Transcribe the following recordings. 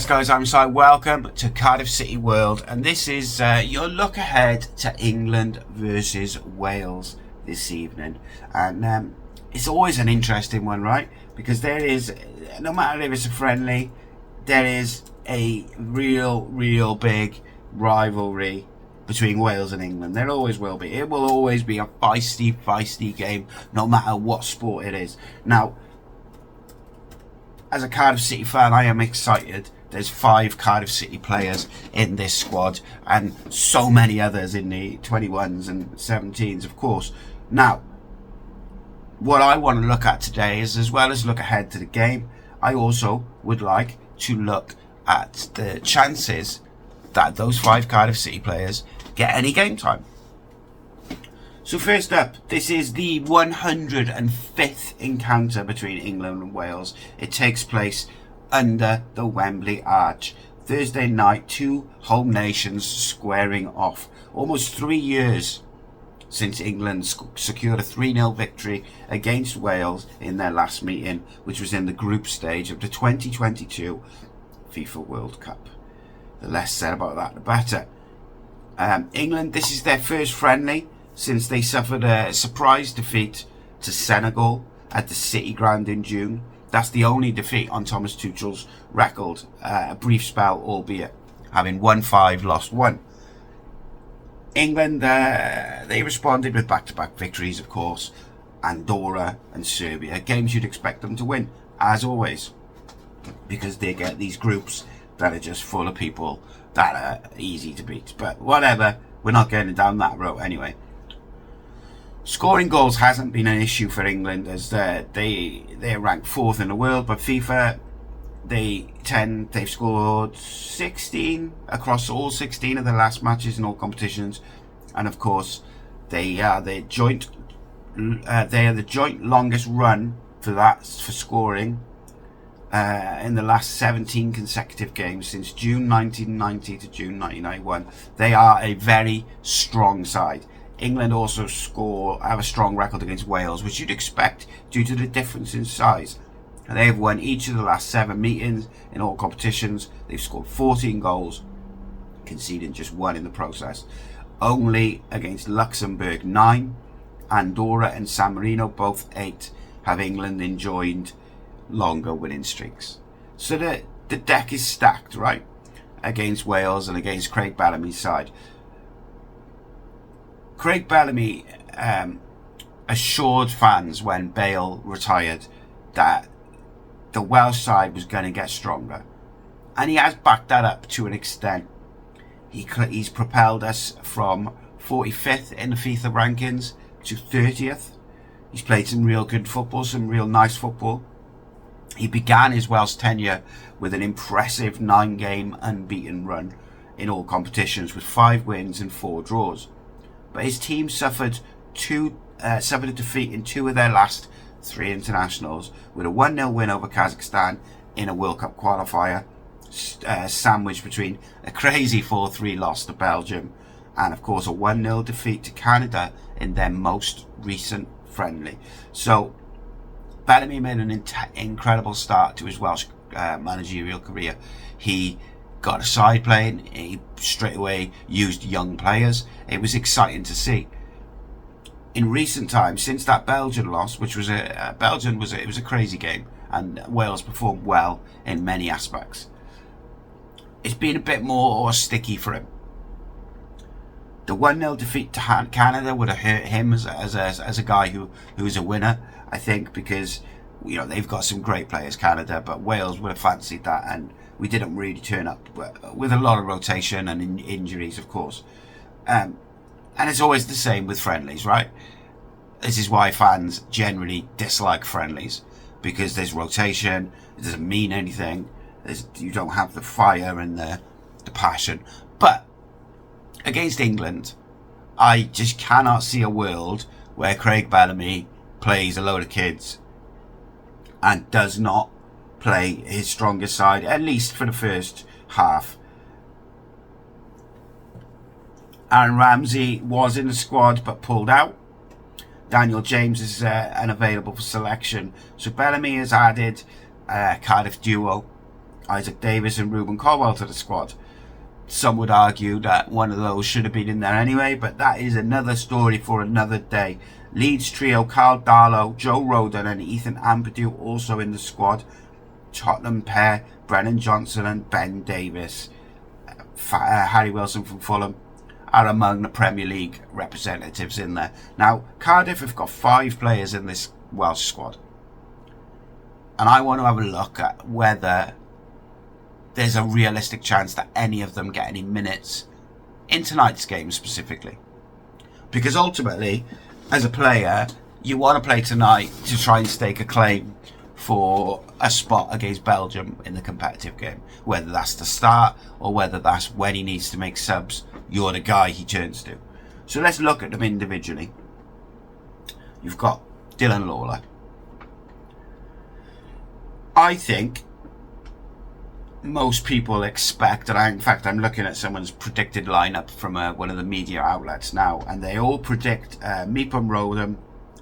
guys, I'm Si. Welcome to Cardiff City World, and this is your look ahead to England versus Wales this evening. And it's always an interesting one, right? Because there is, no matter if it's a friendly, there is a real big rivalry between Wales and England. There always will be. It will always be a feisty game, no matter what sport it is. Now, as a Cardiff City fan, I am excited. There's 5 Cardiff City players in this squad and so many others in the 21s and 17s, of course. Now, what I want to look at today is, as well as look ahead to the game, I also would like to look at the chances that those 5 Cardiff City players get any game time. So first up, this is the 105th encounter between England and Wales. It takes place under the Wembley Arch. Thursday night, 2 home nations squaring off. Almost 3 years since England secured a 3-0 victory against Wales in their last meeting, which was in the group stage of the 2022 FIFA World Cup. The less said about that, the better. England, this is their first friendly since they suffered a surprise defeat to Senegal at the City Ground in June. That's the only defeat on Thomas Tuchel's record. A brief spell, albeit, having won 5, lost 1. England, they responded with back-to-back victories, of course. Andorra and Serbia, games you'd expect them to win, as always, because they get these groups that are just full of people that are easy to beat. But whatever, we're not going down that road anyway. Scoring goals hasn't been an issue for England, as they're ranked 4th in the world, but FIFA, they've scored 16 across all 16 of their last matches in all competitions, and of course they are the joint longest run for scoring in the last 17 consecutive games since June 1990 to June 1991. They are a very strong side. England also have a strong record against Wales, which you'd expect due to the difference in size. They have won each of the last 7 meetings in all competitions. They've scored 14 goals, conceding just 1 in the process. Only against Luxembourg 9, Andorra and San Marino both 8 have England enjoyed longer winning streaks. So the deck is stacked, right, against Wales and against Craig Bellamy's side. Craig Bellamy assured fans when Bale retired that the Welsh side was going to get stronger, and he has backed that up to an extent. He's propelled us from 45th in the FIFA rankings to 30th. He's played some real good football, some real nice football. He began his Welsh tenure with an impressive 9-game unbeaten run in all competitions with 5 wins and 4 draws. But his team suffered a defeat in 2 of their last 3 internationals, with a 1-0 win over Kazakhstan in a World Cup qualifier, sandwiched between a crazy 4-3 loss to Belgium and, of course, a 1-0 defeat to Canada in their most recent friendly. So Bellamy made an incredible start to his Welsh managerial career. He got a side playing. He straight away used young players. It was exciting to see. In recent times, since that Belgian loss, which was it was a crazy game, and Wales performed well in many aspects, it's been a bit more sticky for him. The 1-0 defeat to Canada would have hurt him as a guy who is a winner, I think, because they've got some great players, Canada, but Wales would have fancied that, and we didn't really turn up with a lot of rotation and injuries, of course. And it's always the same with friendlies, right? This is why fans generally dislike friendlies, because there's rotation, it doesn't mean anything, you don't have the fire and the passion. But against England, I just cannot see a world where Craig Bellamy plays a load of kids and does not play his strongest side, at least for the first half. Aaron Ramsey was in the squad but pulled out. Daniel James is unavailable for selection. So Bellamy has added Cardiff duo Isaac Davis and Ruben Colwell to the squad. Some would argue that one of those should have been in there anyway, but that is another story for another day. Leeds trio, Carl Darlow, Joe Rodon and Ethan Ampadu also in the squad. Tottenham pair, Brennan Johnson and Ben Davis. Harry Wilson from Fulham are among the Premier League representatives in there. Now, Cardiff have got 5 players in this Welsh squad. And I want to have a look at whether there's a realistic chance that any of them get any minutes in tonight's game specifically. Because ultimately, as a player, you want to play tonight to try and stake a claim for a spot against Belgium in the competitive game. Whether that's the start or whether that's when he needs to make subs, you're the guy he turns to. So let's look at them individually. You've got Dylan Lawler. I think most people expect, and in fact I'm looking at someone's predicted lineup from one of the media outlets now, and they all predict Mipam Rodham,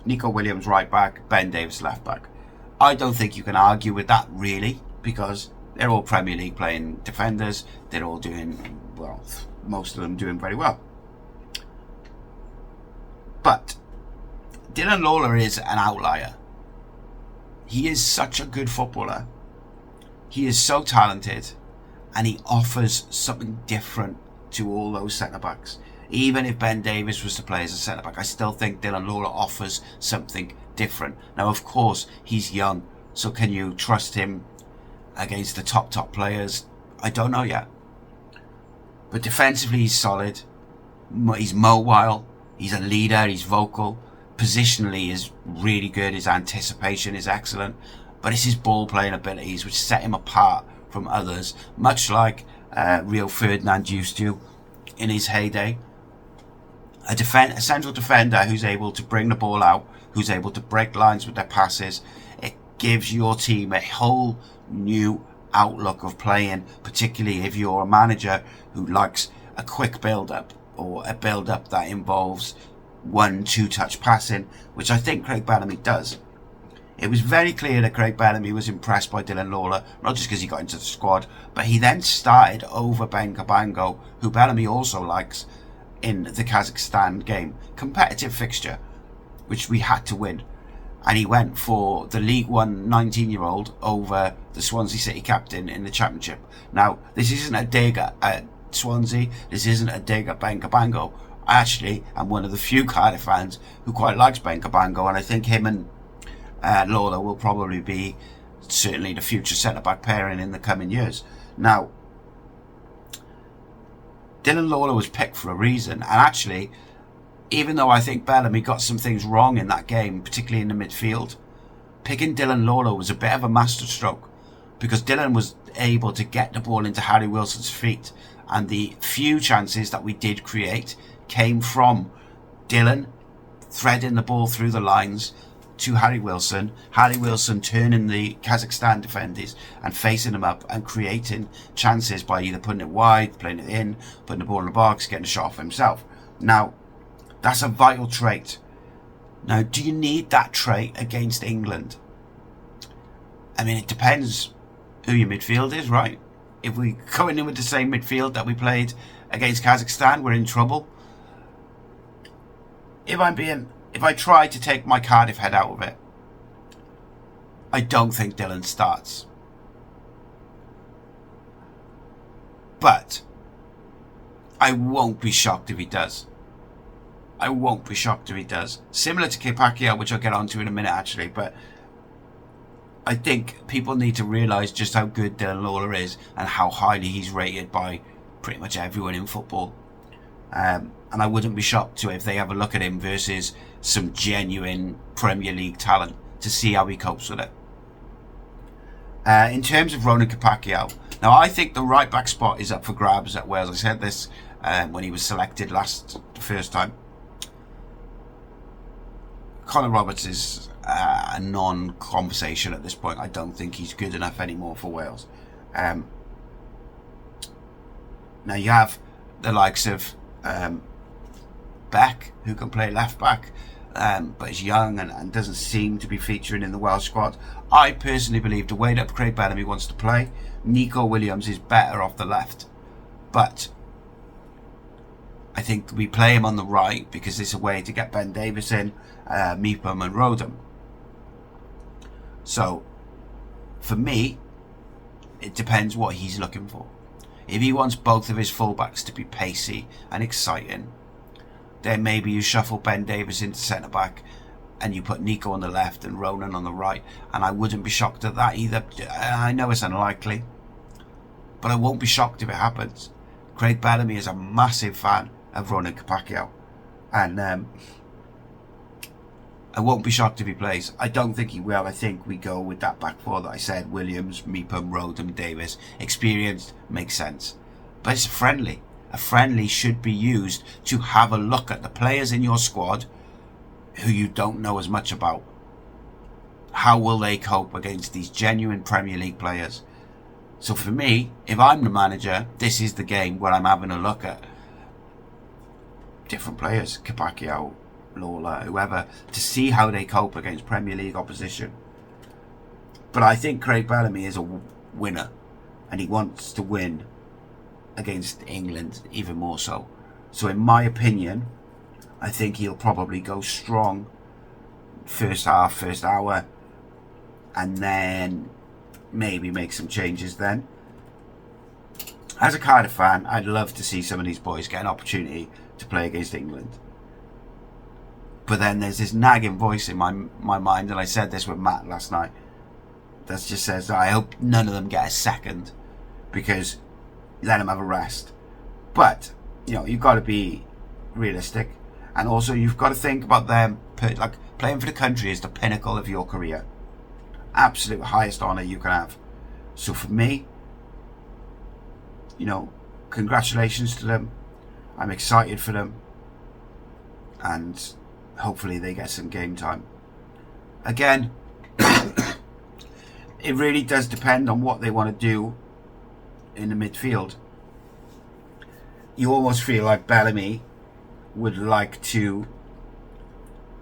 Nico Williams right back, Ben Davis left back. I don't think you can argue with that really, because they're all Premier League playing defenders. They're all doing, well, most of them doing very well. But Dylan Lawler is an outlier. He is such a good footballer. He is so talented, and he offers something different to all those centre-backs. Even if Ben Davis was to play as a centre-back, I still think Dylan Lawler offers something different. Now, of course, he's young, so can you trust him against the top players? I don't know yet. But defensively, he's solid. He's mobile. He's a leader. He's vocal. Positionally, is really good. His anticipation is excellent. But it's his ball-playing abilities which set him apart from others, much like Rio Ferdinand used to in his heyday. A central defender who's able to bring the ball out, who's able to break lines with their passes. It gives your team a whole new outlook of playing, particularly if you're a manager who likes a quick build-up, or a build-up that involves 1-2 touch passing, which I think Craig Bellamy does. It was very clear that Craig Bellamy was impressed by Dylan Lawler, not just because he got into the squad, but he then started over Ben Cabango, who Bellamy also likes, in the Kazakhstan game. Competitive fixture, which we had to win. And he went for the League One 19-year-old over the Swansea City captain in the Championship. Now, this isn't a dig at Swansea, this isn't a dig at Ben Cabango. I actually am one of the few Cardiff fans who quite likes Ben Cabango, and I think him and Lawler will probably be certainly the future centre-back pairing in the coming years. Now, Dylan Lawler was picked for a reason, and actually, even though I think Bellamy got some things wrong in that game, particularly in the midfield, picking Dylan Lawler was a bit of a masterstroke, because Dylan was able to get the ball into Harry Wilson's feet, and the few chances that we did create came from Dylan threading the ball through the lines to Harry Wilson turning the Kazakhstan defenders and facing them up and creating chances by either putting it wide, playing it in, putting the ball in the box, getting a shot off himself. Now, that's a vital trait. Now, do you need that trait against England? I mean, it depends who your midfield is, right? If we go in with the same midfield that we played against Kazakhstan, we're in trouble. If I try to take my Cardiff head out of it, I don't think Dylan starts. But I won't be shocked if he does. I won't be shocked if he does. Similar to Kipakio, which I'll get onto in a minute actually, but I think people need to realise just how good Dylan Lawler is and how highly he's rated by pretty much everyone in football. And I wouldn't be shocked if they have a look at him versus some genuine Premier League talent to see how he copes with it. In terms of Ronan Kipakio, now I think the right back spot is up for grabs at Wales. I said this when he was selected the first time. Connor Roberts is a non-conversation at this point. I don't think he's good enough anymore for Wales. Now you have the likes of Beck, who can play left back. but is young and doesn't seem to be featuring in the Welsh squad. I personally believe the way that Craig Bellamy wants to play, Nico Williams is better off the left. But I think we play him on the right because it's a way to get Ben Davies in, Meepham and Rhodri. So, for me, it depends what he's looking for. If he wants both of his fullbacks to be pacey and exciting, then maybe you shuffle Ben Davies into centre-back and you put Nico on the left and Ronan on the right. And I wouldn't be shocked at that either. I know it's unlikely, but I won't be shocked if it happens. Craig Bellamy is a massive fan of Ronan Capaccio, and I won't be shocked if he plays. I don't think he will. I think we go with that back four that I said: Williams, Meepham, Rhodri, Davies. Experienced, makes sense, but it's a friendly. A friendly should be used to have a look at the players in your squad who you don't know as much about. How will they cope against these genuine Premier League players? So for me, if I'm the manager, this is the game where I'm having a look at different players, Capaccio, Lawler, whoever, to see how they cope against Premier League opposition. But I think Craig Bellamy is a winner, and he wants to win against England even more so. So in my opinion, I think he'll probably go strong first half, first hour, and then maybe make some changes then. As a Cardiff fan, I'd love to see some of these boys get an opportunity to play against England. But then there's this nagging voice in my mind, and I said this with Matt last night, that just says, I hope none of them get a second, because let them have a rest. But, you know, you've got to be realistic, and also you've got to think about them, like, playing for the country is the pinnacle of your career. Absolute highest honour you can have. So for me, you know, congratulations to them. I'm excited for them, and hopefully they get some game time. Again, it really does depend on what they want to do in the midfield. You almost feel like Bellamy would like to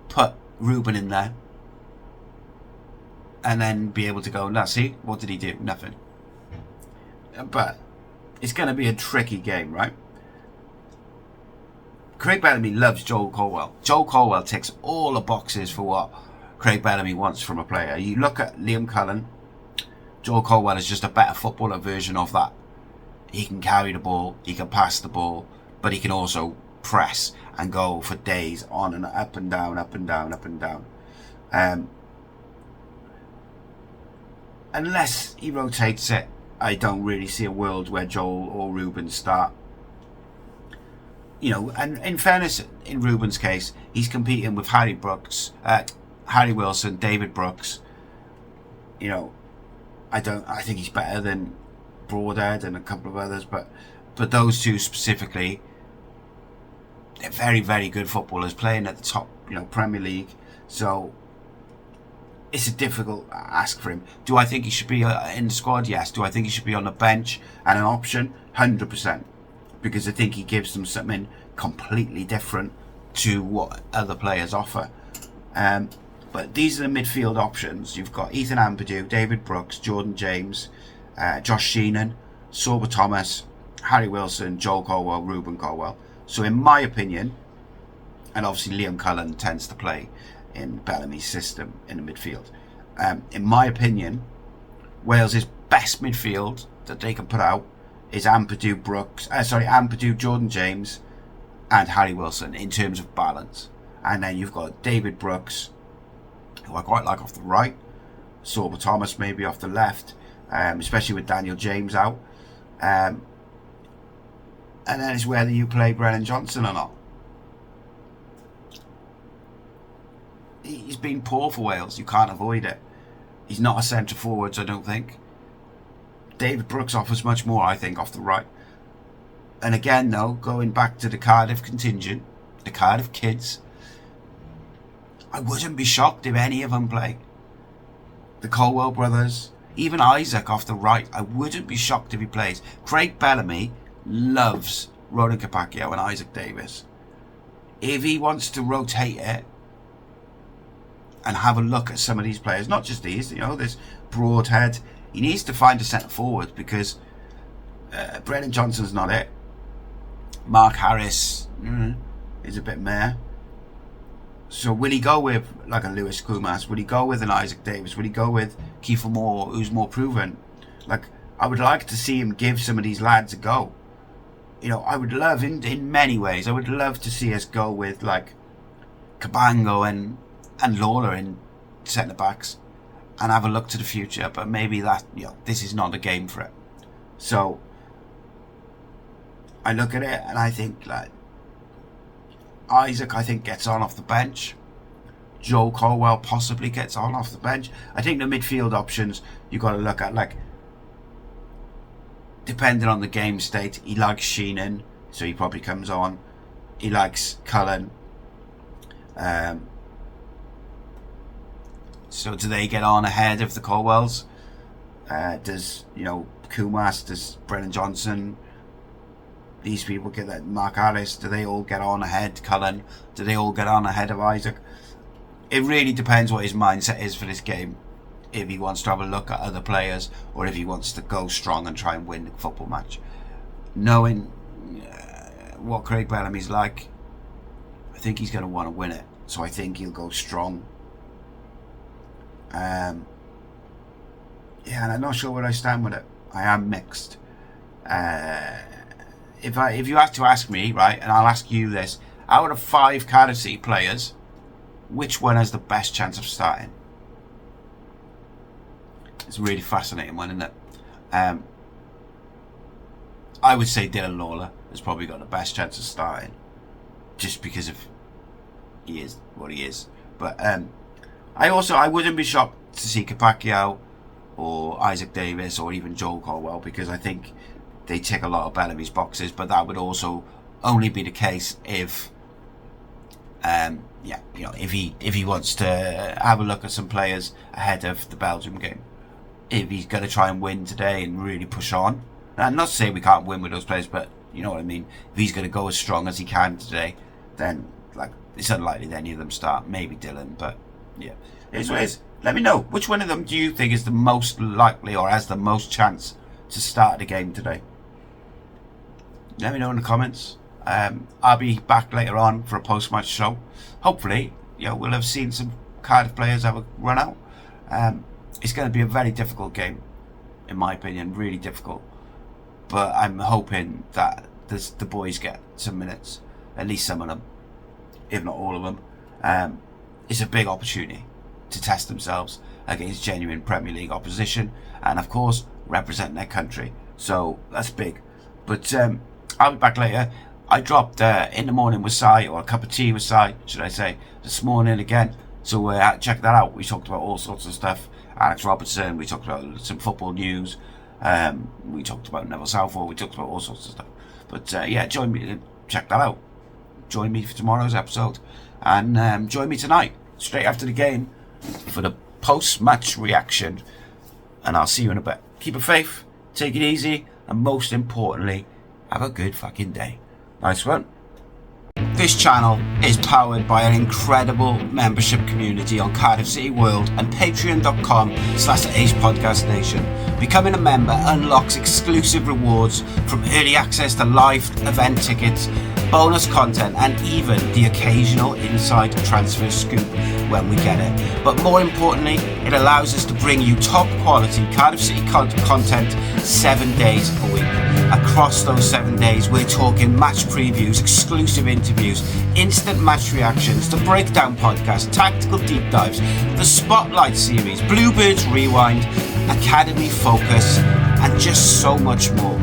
put Ruben in there and then be able to go, now see, what did he do? Nothing. But it's going to be a tricky game, right? Craig Bellamy loves Joel Colwell. Joel Colwell ticks all the boxes for what Craig Bellamy wants from a player. You look at Liam Cullen, Joel Colwell is just a better footballer version of that. He can carry the ball, he can pass the ball, but he can also press and go for days on and up and down, up and down, up and down. Unless he rotates it, I don't really see a world where Joel or Ruben start. You know, and in fairness, in Ruben's case, he's competing with Harry Wilson, David Brooks. You know, I think he's better than Broadhead and a couple of others, but those two specifically, they're very, very good footballers playing at the top, you know, Premier League. So it's a difficult ask for him. Do I think he should be in the squad? Yes. Do I think he should be on the bench and an option? 100%. Because I think he gives them something completely different to what other players offer. But these are the midfield options. You've got Ethan Ampadu, David Brooks, Jordan James, Josh Sheenan, Sorba Thomas, Harry Wilson, Joel Colwell, Ruben Colwell. So in my opinion, and obviously Liam Cullen tends to play in Bellamy's system in the midfield. In my opinion, Wales' best midfield that they can put out is Ampadu, Jordan James, and Harry Wilson in terms of balance. And then you've got David Brooks, who I quite like off the right, Sorba Thomas maybe off the left, especially with Daniel James out. And then it's whether you play Brennan Johnson or not. He's been poor for Wales. You can't avoid it. He's not a centre forward, I don't think. David Brooks offers much more, I think, off the right. And again, though, going back to the Cardiff contingent, the Cardiff kids, I wouldn't be shocked if any of them play. The Colwell brothers, even Isaac off the right, I wouldn't be shocked if he plays. Craig Bellamy loves Ronan Capaccio and Isaac Davis. If he wants to rotate it, and have a look at some of these players. Not just these, there's Broadhead. He needs to find a centre forward because Brennan Johnson's not it. Mark Harris is a bit meh. So will he go with like a Lewis Kumas? Will he go with an Isaac Davis? Will he go with Kiefer Moore, who's more proven? Like, I would like to see him give some of these lads a go. I would love, in many ways, I would love to see us go with like Cabango and Lawler in centre backs and have a look to the future. But maybe that, this is not the game for it. So I look at it and I think like Isaac, I think, gets on off the bench. Joe Colwell possibly gets on off the bench. I think the midfield options you got to look at, like, depending on the game state. He likes Sheenan, so he probably comes on. He likes Cullen. So do they get on ahead of the Colwells? Does Kumas, does Brennan Johnson, these people get that, Mark Harris, do they all get on ahead? Cullen, do they all get on ahead of Isaac? It really depends what his mindset is for this game. If he wants to have a look at other players, or if he wants to go strong and try and win the football match. Knowing what Craig Bellamy's like, I think he's going to want to win it. So I think he'll go strong. And I'm not sure where I stand with it. I am mixed. If you had to ask me, right, and I'll ask you this, out of 5 Cardiff City players, which one has the best chance of starting? It's a really fascinating one, isn't it? I would say Dylan Lawler has probably got the best chance of starting, just because of he is what he is. But I wouldn't be shocked to see Capaccio or Isaac Davis or even Joel Colwell, because I think they tick a lot of Bellamy's boxes. But that would also only be the case if if he wants to have a look at some players ahead of the Belgium game. If he's going to try and win today and really push on, and not to say we can't win with those players, but you know what I mean. If he's going to go as strong as he can today, then it's unlikely that any of them start. Maybe Dylan, but yeah. Anyways, let me know, which one of them do you think is the most likely or has the most chance to start the game today? Let me know in the comments. I'll be back later on for a post-match show. Hopefully, we'll have seen some Cardiff players have a run out. It's going to be a very difficult game, in my opinion, really difficult. But I'm hoping that the boys get some minutes, at least some of them, if not all of them. It's a big opportunity to test themselves against genuine Premier League opposition, and of course represent their country. So that's big. But I'll be back later. I dropped In the Morning with Si, or a cup of tea with Si, should I say, this morning again. So check that out. We talked about all sorts of stuff. Alex Robertson, we talked about some football news. We talked about Neville Southall. We talked about all sorts of stuff. But join me. Check that out. Join me for tomorrow's episode, and join me tonight, straight after the game, for the post-match reaction. And I'll see you in a bit. Keep it faith, take it easy, and most importantly, have a good fucking day. Nice one. This channel is powered by an incredible membership community on Cardiff City World and patreon.com/AcePodcastNation. Becoming a member unlocks exclusive rewards, from early access to live event tickets, bonus content, and even the occasional inside transfer scoop when we get it. But more importantly, it allows us to bring you top quality Cardiff City content 7 days a week. Across those 7 days, we're talking match previews, exclusive interviews, instant match reactions, the breakdown podcast, tactical deep dives, the Spotlight series, Bluebirds Rewind, Academy Focus, and just so much more.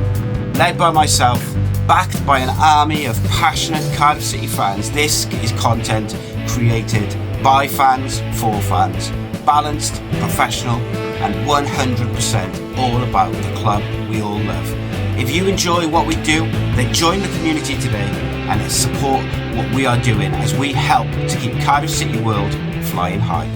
Led by myself, backed by an army of passionate Cardiff City fans, this is content created by fans for fans, balanced, professional, and 100% all about the club we all love. If you enjoy what we do, then join the community today and support what we are doing as we help to keep Cardiff City World flying high.